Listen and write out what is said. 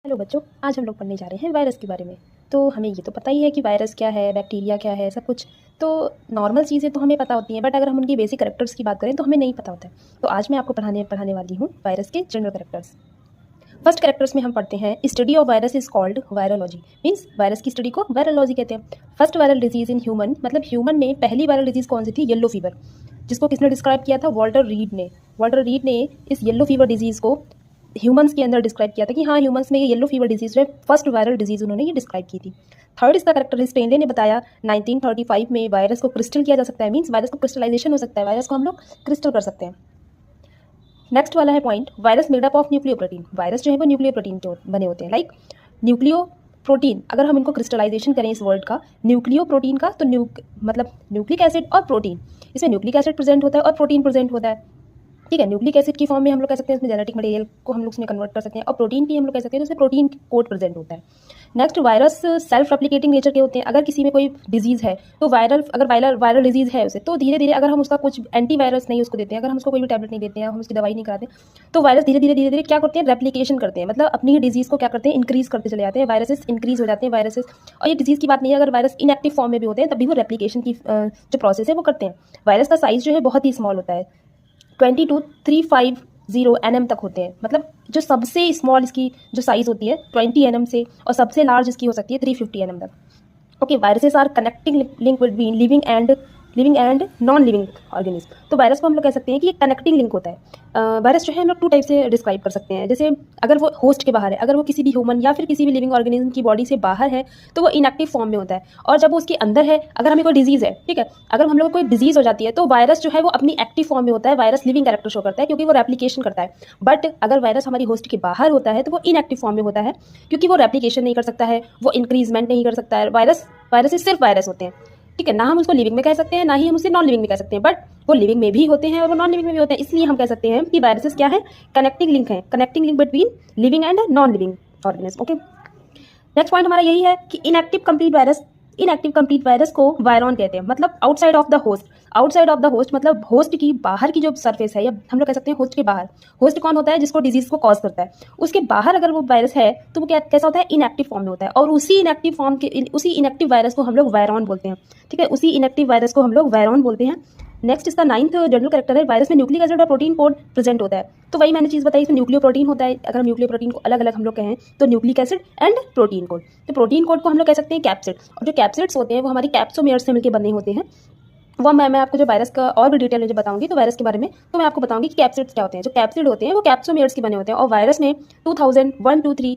Hello बच्चों, आज हम लोग पढ़ने जा रहे हैं वायरस के बारे में। तो हमें ये तो पता ही है कि वायरस क्या है, बैक्टीरिया क्या है, सब कुछ तो नॉर्मल चीज़ें तो हमें पता होती हैं, बट अगर हम उनकी बेसिक कैरेक्टर्स की बात करें तो हमें नहीं पता होता है। तो आज मैं आपको पढ़ाने वाली हूँ वायरस के जनरल कैरेक्टर्स। फर्स्ट कैरेक्टर्स में हम पढ़ते हैं study of virus is called virology. Means virus की स्टडी को वायरोलॉजी कहते हैं। First viral disease in human, मतलब ह्यूमन में पहली वायरल डिजीज कौन सी थी? येलो फीवर, जिसको किसने डिस्क्राइब किया था? वॉल्टर रीड ने। वॉल्टर रीड ने इस येलो फीवर डिजीज़ को ह्यूमंस के अंदर डिस्क्राइब किया था कि हाँ, ह्यूमंस में ये येलो फीवर डिजीज जो है फर्स्ट वायरल डिजीज उन्होंने ये डिस्क्राइब की थी। थर्ड इसका करेक्टर स्पेनले ने बताया 1935 में वायरस को क्रिस्टल किया जा सकता है। मीन्स वायरस को क्रिस्टलाइजेशन हो सकता है, वायरस को हम लोग क्रिस्टल कर सकते हैं। नेक्स्ट वाला है point, virus made up of nucleo protein. Virus जो है वो न्यूक्लियो प्रोटीन के बने होते हैं। लाइक न्यूक्लियो प्रोटीन, अगर हम इनको क्रिस्टलाइजेशन करें इस वर्ड का, न्यूक्लियो प्रोटीन का, तो मतलब न्यूक्लिक एसिड और प्रोटीन, इसमें न्यूक्लिक एसिड प्रेजेंट होता है और प्रोटीन प्रेजेंट होता है। ठीक है, न्यूक्लिक एसिड की फॉर्म में हम लोग कह सकते हैं इसमें जेनेटिक मटेरियल को हम लोग उसमें कन्वर्ट कर सकते हैं, और प्रोटीन की हम लोग कह सकते हैं तो उसमें प्रोटीन कोड प्रेजेंट होता है। Next, virus self replicating nature के होते हैं। अगर किसी में कोई डिजीज़ है तो वायरल डिजीज़ है उसे, तो धीरे धीरे अगर हम उसका कुछ एंटीवायरस नहीं उसको देते हैं, अगर हम उसको कोई भी टैबलेट नहीं देते हैं, हम उसकी दवाई नहीं कराते, तो वायरस धीरे धीरे क्या करते हैं? रेप्लिकेशन करते हैं, मतलब अपनी डिजीज़ को क्या करते हैं? इंक्रीज़ करते चले जाते हैं। वायरसेस इंक्रीज़ हो जाते हैं वायरसेस। और ये डिजीज़ की बात नहीं है, अगर वायरस इनएक्टिव फॉर्म में भी होते हैं तब भी वो रेप्लिकेशन की जो प्रोसेस है वो करते हैं। वायरस का साइज़ जो है बहुत ही स्मॉल होता है, 20 to 350 nm तक होते हैं। मतलब जो सबसे स्मॉल इसकी जो साइज़ होती है 20 nm से, और सबसे लार्ज इसकी हो सकती है 350 nm तक। Okay, viruses are connecting link between living and non living organism. तो वायरस को हम लोग कह सकते हैं कि एक कनेक्टिंग लिंक होता है। वायरस जो है हम लोग टू टाइप से डिस्क्राइब कर सकते हैं। जैसे अगर वो होस्ट के बाहर है, अगर वो किसी भी ह्यूमन या फिर किसी भी लिविंग ऑर्गेनिज्म की बॉडी से बाहर है तो वो इनएक्टिव फॉर्म में होता है। और जब वो उसके अंदर है, अगर हमें कोई डिजीज़ है, ठीक है, अगर हम लोग को कोई डिजीज़ हो जाती है तो वायरस जो है वो अपनी एक्टिव फॉर्म में होता है। वायरस लिविंग कैरेक्टर शो करता है क्योंकि वो रेप्लिकेशन करता है। बट अगर वायरस हमारी होस्ट के बाहर होता है तो वो इनएक्टिव फॉर्म में होता है, क्योंकि वो रेप्लिकेशन नहीं कर सकता है, वो इंक्रीजमेंट नहीं कर सकता है। वायरस सिर्फ वायरस होते हैं, ठीक है, ना हम उसको लिविंग में कह सकते हैं, ना ही हम उसे नॉन लिविंग में कह सकते हैं, बट वो लिविंग में भी होते हैं और वो नॉन लिविंग में भी होते हैं। इसलिए हम कह सकते हैं कि वायरसेस क्या है? कनेक्टिंग लिंक है, connecting link between living and non living organism. Okay, next point हमारा यही है कि इनएक्टिव कंप्लीट वायरस को वायरॉन कहते हैं। मतलब आउटसाइड ऑफ द होस्ट मतलब होस्ट की बाहर की जो सरफेस है, या हम लोग कह सकते हैं होस्ट के बाहर। होस्ट कौन होता है? जिसको डिजीज को कॉज करता है। उसके बाहर अगर वो वायरस है तो वो कैसा होता है? इनएक्टिव फॉर्म में होता है, और उसी इनएक्टिव वायरस को हम लोग वायरॉन बोलते हैं। ठीक है, उसी इनएक्टिव वायरस को हम लोग वायरॉन बोलते हैं। नेक्स्ट इसका 9th जनरल कैरेक्टर है, वायरस में न्यूक्लिक एसिड और प्रोटीन कोड प्रेजेंट होता है। तो वही मैंने चीज़ बताई, इसमें न्यूक्लियो प्रोटीन होता है। अगर न्यूक्लियो प्रोटीन को अलग अलग हम लोग कहें तो nucleic acid and protein code. तो प्रोटीन कोड को हम लोग कह सकते हैं कैप्सिड, और जो कैप्सिड्स होते हैं वो हमारी कैप्सोमेयर से मिलकर बने होते हैं। वो मैं आपको जो वायरस का और भी डिटेल में जो बताऊंगी तो वायरस के बारे में, तो मैं आपको बताऊंगी कि कैप्सिड्स क्या होते हैं। जो कैप्सिड होते हैं वो कैप्सोमेयर्स के बने होते हैं, और वायरस में 2000, 1, 2, 3